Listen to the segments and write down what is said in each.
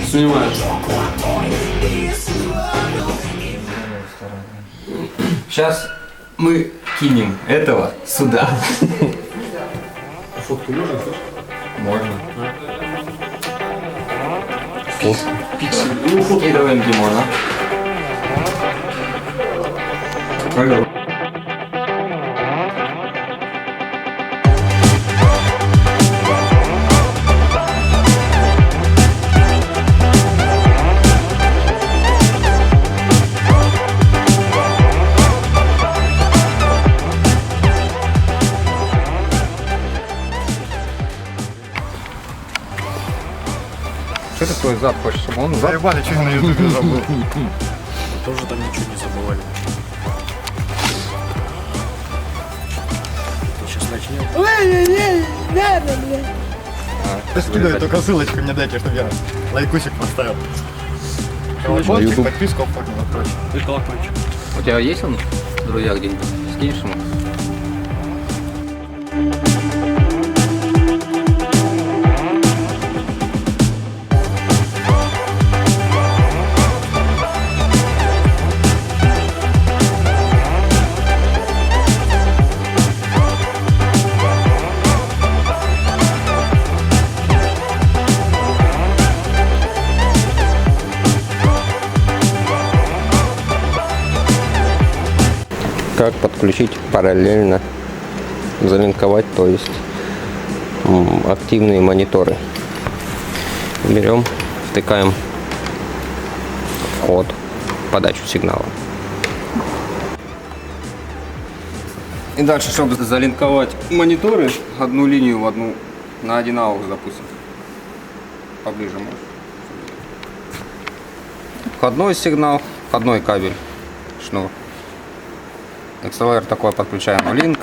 Снимаю. Сейчас мы кинем этого сюда. Фотку можно, слышишь? Можно. Ну, фотку. Скидываем Димона. Алло. Что ты свой зад хочешь, чтобы он зад? Заебали, что я на ютубе забыл. Тоже там ничего не забывали. Сейчас начнем. Скидывай только ссылочку мне дайте, чтобы я лайкусик поставил. Колокольчик, подписку оформил, короче. И колокольчик. У тебя есть он, друзья, где-нибудь? Скинешь ему? Как подключить параллельно, залинковать, то есть активные мониторы. Берем, втыкаем вход, подачу сигнала. И дальше, чтобы залинковать мониторы, одну линию в одну, на один аукс, допустим. Поближе можно. Входной сигнал, входной кабель, шнур. XLR такой подключаем в линк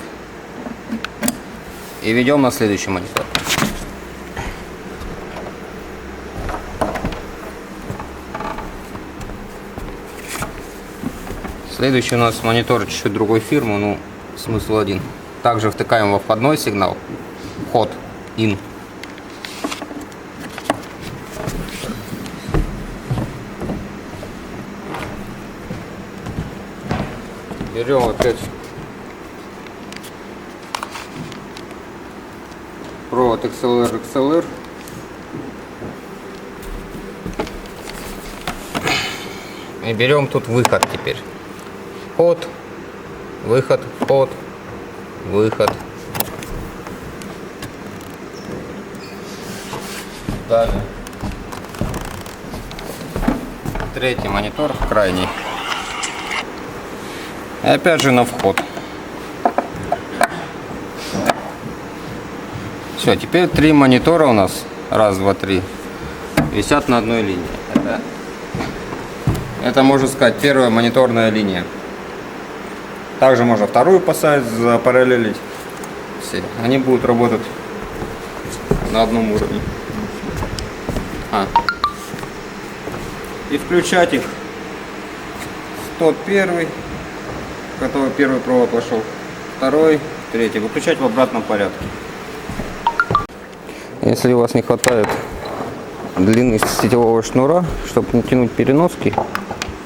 и ведем на следующий монитор. Следующий у нас монитор чуть-чуть другой фирмы, но смысл один. Также втыкаем во входной сигнал, вход, in. Берем опять провод XLR. И берем тут выход теперь. Вход, выход, вход, выход. Далее. Третий монитор, крайний. И опять же на вход. Все, теперь 3 монитора у нас, раз, два, три, висят на одной линии. Это можно сказать первая мониторная линия. Также можно вторую поставить, запараллелить. Все, они будут работать на одном уровне. И включать их. 101, который первый провод вошел, второй, третий. Выключать в обратном порядке. Если у вас не хватает длины сетевого шнура, чтобы натянуть переноски,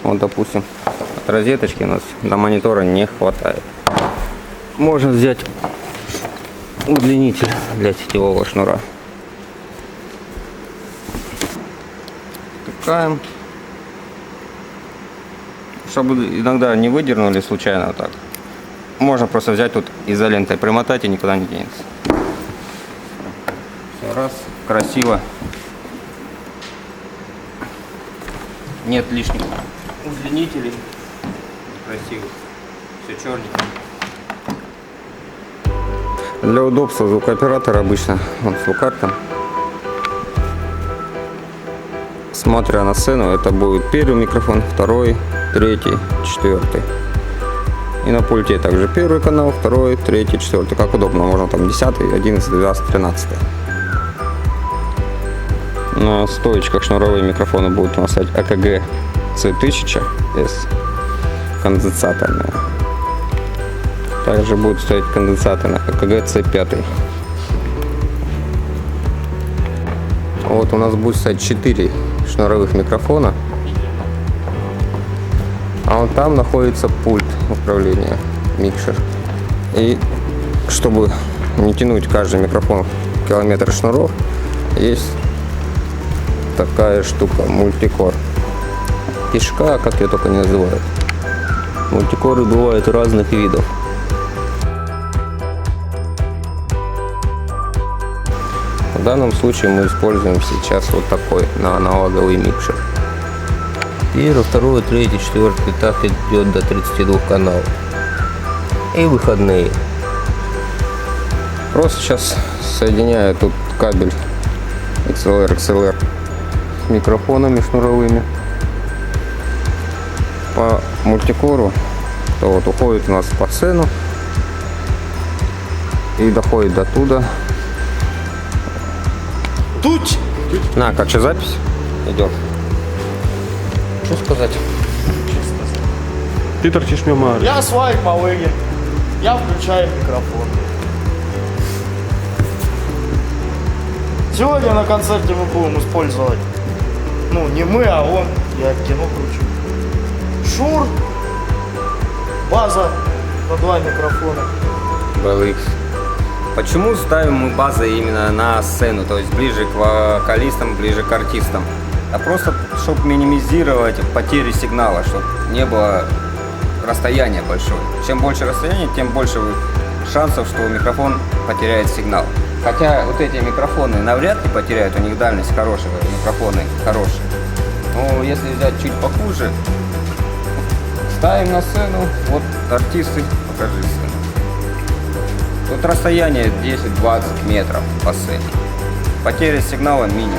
вот допустим, от розеточки у нас до монитора не хватает, можно взять удлинитель для сетевого шнура. Втыкаем, чтобы иногда не выдернули случайно вот так. Можно просто взять тут изолентой примотать и никуда не денется. Все, раз, красиво. Нет лишних удлинителей. Красиво. Все черненько. Для удобства звукооператора обычно он звукарта. Смотря на сцену, это будет первый микрофон, второй, третий, четвертый. И на пульте также первый канал, второй, третий, четвертый. Как удобно, можно там 10, 11, 12, 13. На стоечках шнуровые микрофоны будут у нас стоять АКГ C1000S конденсаторная. Также будут стоять конденсаторы на АКГ C5. Вот у нас будет стоять 4 шнуровых микрофона. А вон там находится пульт управления, микшер. И чтобы не тянуть каждый микрофон километр шнуров, есть такая штука, мультикор. Кишка, как ее только не называют. Мультикоры бывают разных видов. В данном случае мы используем сейчас вот такой аналоговый микшер. Первый, второй, третий, четвертый, так идет до 32 каналов. И выходные. Просто сейчас соединяю тут кабель XLR с микрофонами шнуровыми. По мультикору, то вот уходит у нас по сцену и доходит до туда. Тут! На, как что, запись идет? Что сказать? Ты торчишь мимо. Я свайк малыги. Я включаю микрофон. Сегодня на концерте мы будем использовать, ну не мы, а он, я кино кручу. Шур, база на 2 микрофона. BLX. Почему ставим мы базы именно на сцену, то есть ближе к вокалистам, ближе к артистам? А просто, чтобы минимизировать потери сигнала, чтобы не было расстояния большое. Чем больше расстояние, тем больше шансов, что микрофон потеряет сигнал. Хотя вот эти микрофоны навряд ли потеряют, у них дальность хорошая, микрофоны хорошие. Но если взять чуть похуже, ставим на сцену, вот артисты, покажи сцену. Тут расстояние 10-20 метров по сцене. Потеря сигнала минимум.